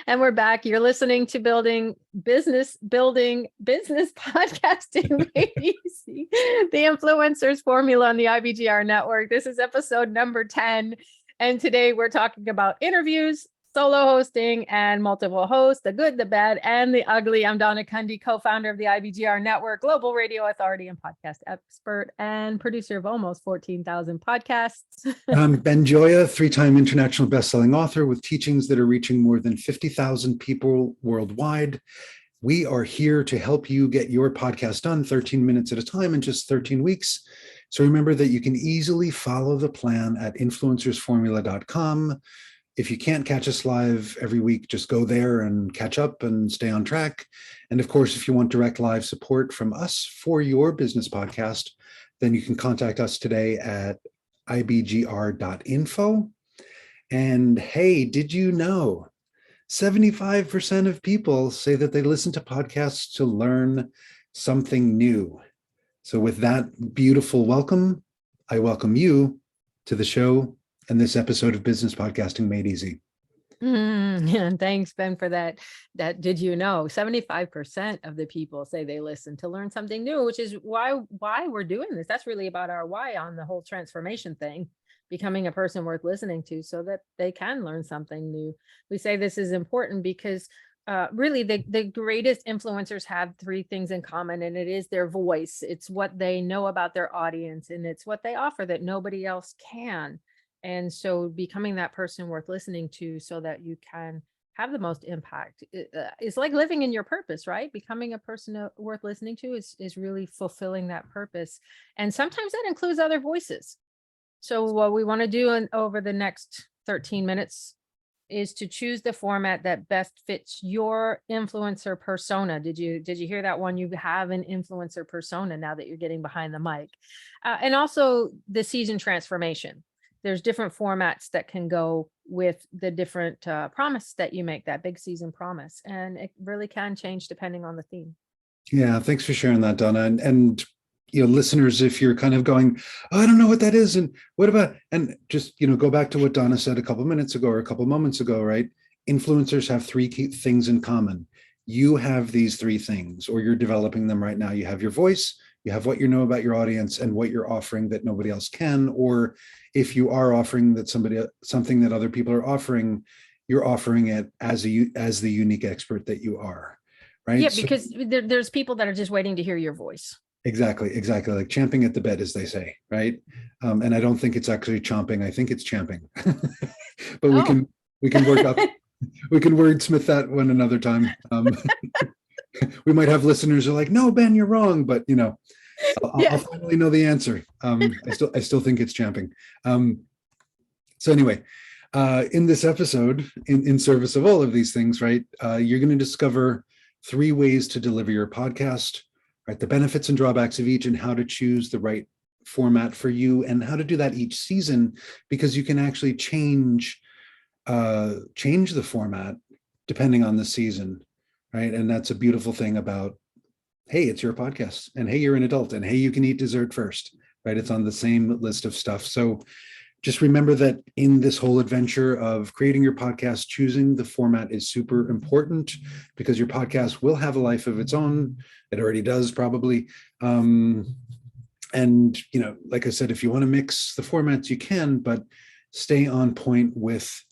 And we're back. You're listening to Business Podcasting ABC, the Influencers Formula on the IBGR network. This is episode number 10. And today we're talking about interviews, solo hosting, and multiple hosts, the good, the bad, and the ugly. I'm Donna Cundy, co-founder of the IBGR network, global radio authority and podcast expert, and producer of almost 14,000 podcasts. I'm Ben Joya, three-time international best-selling author with teachings that are reaching more than 50,000 people worldwide. We are here to help you get your podcast done 13 minutes at a time in just 13 weeks. So remember that you can easily follow the plan at influencersformula.com. If you can't catch us live every week, just go there and catch up and stay on track. And of course, if you want direct live support from us for your business podcast, then you can contact us today at ibgr.info. And hey, did you know 75% of people say that they listen to podcasts to learn something new? So with that beautiful welcome, I welcome you to the show and this episode of Business Podcasting Made Easy. And thanks, Ben, for that. Did you know 75% of the people say they listen to learn something new, which is why we're doing this. That's really about our why on the whole transformation thing, becoming a person worth listening to so that they can learn something new. We say this is important because really the greatest influencers have three things in common, and it is their voice. It's what they know about their audience, and it's what they offer that nobody else can. And so becoming that person worth listening to so that you can have the most impact. It's like living in your purpose, right? Becoming a person worth listening to is really fulfilling that purpose. And sometimes that includes other voices. So what we want to do over the next 13 minutes is to choose the format that best fits your influencer persona. Did you hear that one? You have an influencer persona now that you're getting behind the mic. And also the season transformation. There's different formats that can go with the different promise that you make, that big season promise. And it really can change depending on the theme. Yeah, thanks for sharing that, Donna. And listeners, if you're kind of going, oh, I don't know what that is, and what about, and just, go back to what Donna said a couple minutes ago or a couple moments ago, right? Influencers have three key things in common. You have these three things, or you're developing them right now. You have your voice, you have what you know about your audience, and what you're offering that nobody else can. Or if you are offering something that other people are offering, you're offering it as the unique expert that you are, right? Yeah, because there's people that are just waiting to hear your voice. Exactly. Like champing at the bit, as they say, right? And I don't think it's actually chomping. I think it's champing. But we can work up. We can wordsmith that one another time. We might have listeners who are like, no, Ben, you're wrong. But I'll finally know the answer. I still think it's champing. So anyway, in this episode, in service of all of these things, right, you're going to discover 3 ways to deliver your podcast, right? The benefits and drawbacks of each, and how to choose the right format for you, and how to do that each season, because you can actually change the format depending on the season, right? And that's a beautiful thing about, hey, it's your podcast, and hey, you're an adult, and hey, you can eat dessert first, right? It's on the same list of stuff. So just remember that in this whole adventure of creating your podcast, choosing the format is super important, because your podcast will have a life of its own. It already does, probably. And, like I said, if you want to mix the formats, you can, but stay on point with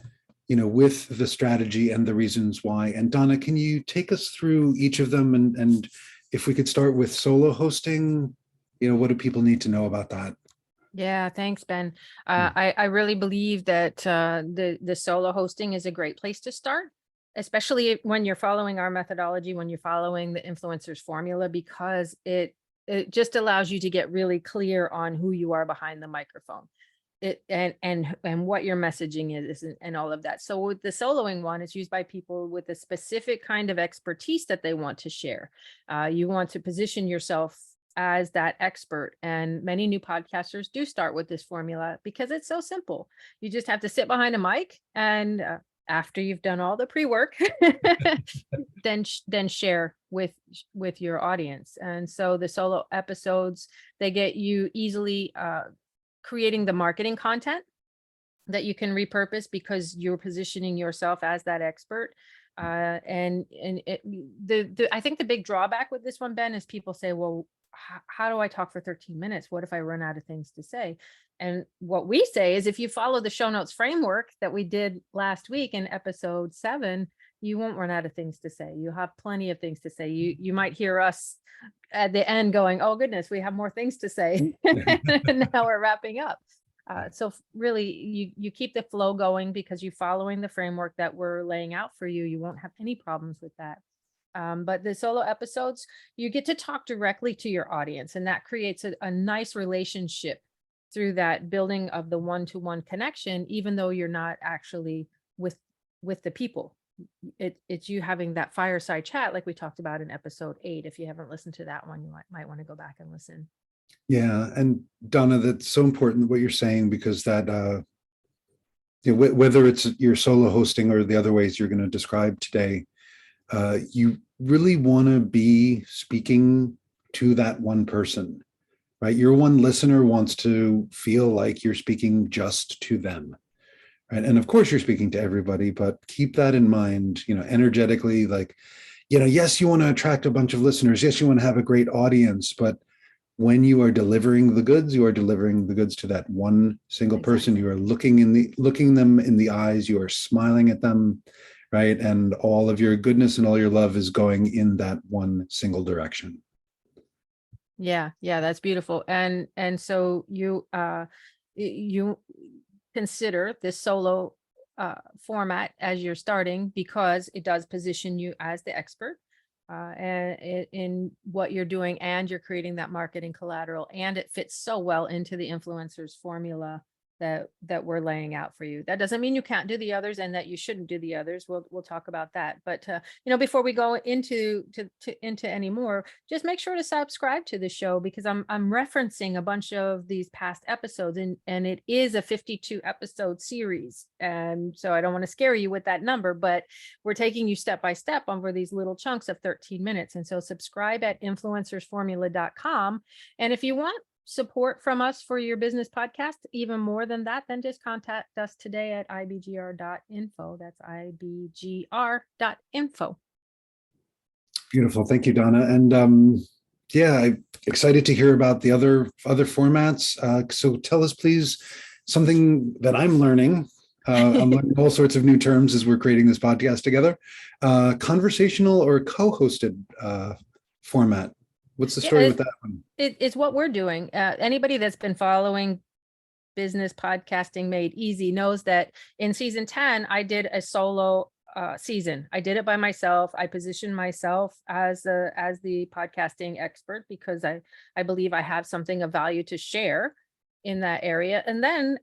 the strategy and the reasons why. And Donna, can you take us through each of them? And if we could start with solo hosting, what do people need to know about that? Yeah, thanks, Ben. I really believe that the solo hosting is a great place to start, especially when you're following our methodology, when you're following the influencers formula, because it just allows you to get really clear on who you are behind the microphone. And what your messaging is and all of that. So with the soloing one, it's used by people with a specific kind of expertise that they want to share. You want to position yourself as that expert, and many new podcasters do start with this formula because it's so simple. You just have to sit behind a mic, and after you've done all the pre-work, then share with your audience. And so the solo episodes, they get you easily creating the marketing content that you can repurpose because you're positioning yourself as that expert. I think the big drawback with this one, Ben, is people say, well, how do I talk for 13 minutes? What if I run out of things to say? And what we say is, if you follow the show notes framework that we did last week in episode 7, you won't run out of things to say. You have plenty of things to say. You might hear us at the end going, oh goodness, we have more things to say. And now we're wrapping up. So really, you keep the flow going because you're following the framework that we're laying out for you. You won't have any problems with that. But the solo episodes, you get to talk directly to your audience, and that creates a nice relationship through that building of the one-to-one connection, even though you're not actually with the people. It's you having that fireside chat like we talked about in episode 8. If you haven't listened to that one, you might want to go back and listen. Yeah. And Donna, that's so important what you're saying, because that, whether it's your solo hosting or the other ways you're going to describe today, you really want to be speaking to that one person, right? Your one listener wants to feel like you're speaking just to them, right? And of course you're speaking to everybody, but keep that in mind, energetically, like, yes, you want to attract a bunch of listeners. Yes, you want to have a great audience, but when you are delivering the goods, you are delivering the goods to that one single person. You are looking them in the eyes, you are smiling at them, right? And all of your goodness and all your love is going in that one single direction. Yeah, that's beautiful. And so you consider this solo format as you're starting, because it does position you as the expert and in what you're doing, and you're creating that marketing collateral, and it fits so well into the influencers formula that we're laying out for you. That doesn't mean you can't do the others and that you shouldn't do the others. We'll talk about that. But before we go into any more, just make sure to subscribe to the show, because I'm referencing a bunch of these past episodes, and it is a 52 episode series. And so I don't want to scare you with that number, but we're taking you step by step over these little chunks of 13 minutes. And so subscribe at influencersformula.com. And if you want support from us for your business podcast, even more than that, then just contact us today at ibgr.info. That's ibgr.info. Beautiful. Thank you, Donna. And I'm excited to hear about the other formats. So tell us, please, something that I'm learning. I'm learning all sorts of new terms as we're creating this podcast together. Conversational or co-hosted format. What's the story with that one? It's what we're doing. Anybody that's been following Business Podcasting Made Easy knows that in season 10, I did a solo season. I did it by myself. I positioned myself as the podcasting expert because I believe I have something of value to share in that area. And then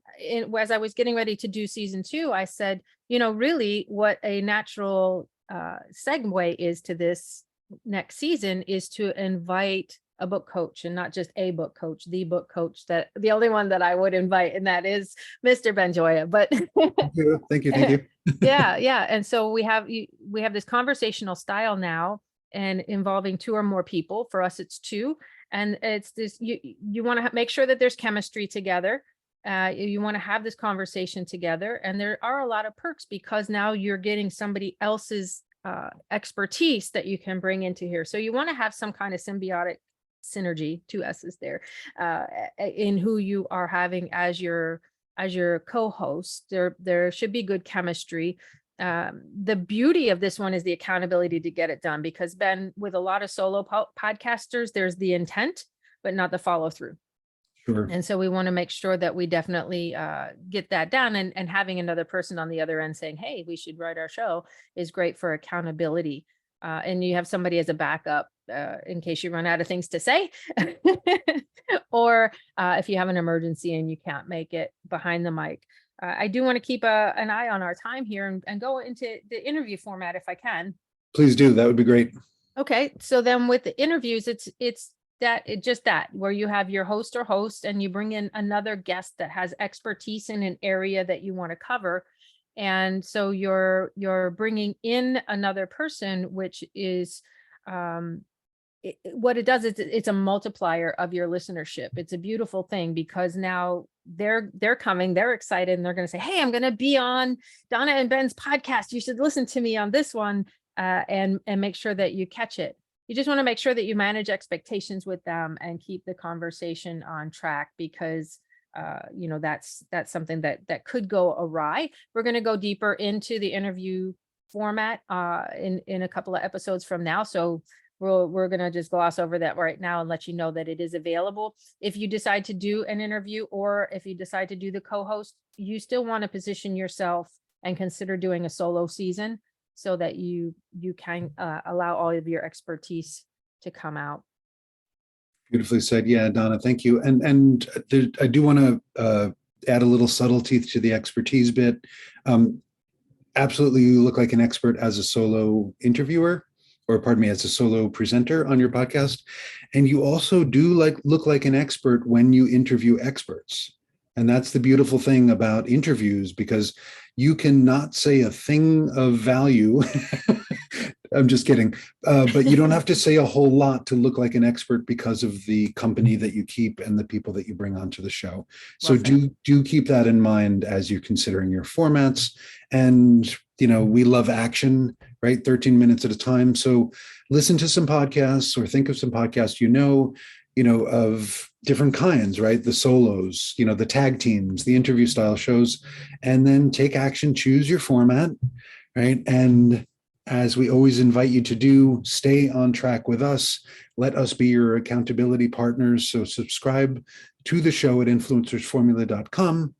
as I was getting ready to do season 2, I said, really what a natural segue is to this next season is to invite a book coach, and not just a book coach, the book coach, that the only one that I would invite, and that is Mr. Benjoya. But thank you. yeah. And so we have this conversational style now, and involving 2 or more people. For us, it's 2. And it's this, you want to make sure that there's chemistry together. You want to have this conversation together. And there are a lot of perks, because now you're getting somebody else's expertise that you can bring into here. So you want to have some kind of symbiotic synergy, 2 S's there, in who you are having as your co-host. There should be good chemistry. The beauty of this one is the accountability to get it done, because Ben, with a lot of solo podcasters, there's the intent, but not the follow through. Sure. And so we want to make sure that we definitely get that done, and having another person on the other end saying, hey, we should write our show, is great for accountability. And you have somebody as a backup in case you run out of things to say, or if you have an emergency and you can't make it behind the mic. I do want to keep an eye on our time here and go into the interview format if I can. Please do. That would be great. Okay. So then with the interviews, it's just that where you have your host or host, and you bring in another guest that has expertise in an area that you want to cover. And so you're bringing in another person, which is what it does is it's a multiplier of your listenership. It's a beautiful thing, because now they're coming, they're excited, and they're going to say, hey, I'm going to be on Donna and Ben's podcast. You should listen to me on this one, and make sure that you catch it. You just want to make sure that you manage expectations with them and keep the conversation on track, because that's something that could go awry. We're going to go deeper into the interview format in a couple of episodes from now. So we're going to just gloss over that right now and let you know that it is available. If you decide to do an interview, or if you decide to do the co-host, you still want to position yourself and consider doing a solo season, so that you can allow all of your expertise to come out. Beautifully said. Yeah, Donna, thank you. And I do want to add a little subtlety to the expertise bit. Absolutely, you look like an expert as a solo interviewer, or pardon me, as a solo presenter on your podcast. And you also do look like an expert when you interview experts. And that's the beautiful thing about interviews, because you cannot say a thing of value. I'm just kidding. But you don't have to say a whole lot to look like an expert, because of the company that you keep and the people that you bring onto the show. So do keep that in mind as you're considering your formats. And, we love action, right? 13 minutes at a time. So listen to some podcasts, or think of some podcasts, of different kinds, right? The solos, the tag teams, the interview style shows, and then take action, choose your format, right? And as we always invite you to do, stay on track with us. Let us be your accountability partners. So subscribe to the show at influencersformula.com.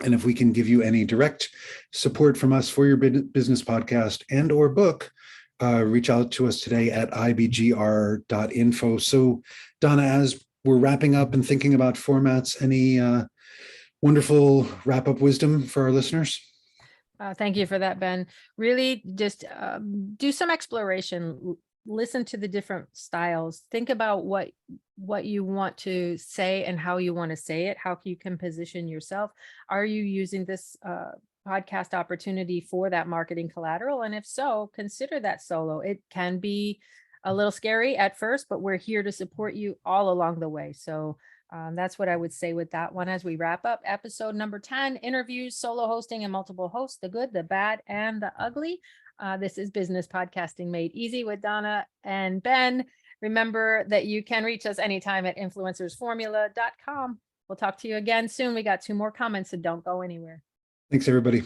And if we can give you any direct support from us for your business podcast and or book, reach out to us today at ibgr.info. So Donna, as we're wrapping up and thinking about formats, any wonderful wrap-up wisdom for our listeners? Thank you for that, Ben. Really just do some exploration, listen to the different styles, think about what you want to say and how you want to say it, how you can position yourself. Are you using this podcast opportunity for that marketing collateral? And if so, consider that solo. It can be a little scary at first, but we're here to support you all along the way. So that's what I would say with that one as we wrap up episode number 10, interviews, solo hosting, and multiple hosts, the good, the bad, and the ugly. This is Business Podcasting Made Easy with Donna and Ben. Remember that you can reach us anytime at influencersformula.com. We'll talk to you again soon. We got 2 more comments, so don't go anywhere. Thanks, everybody.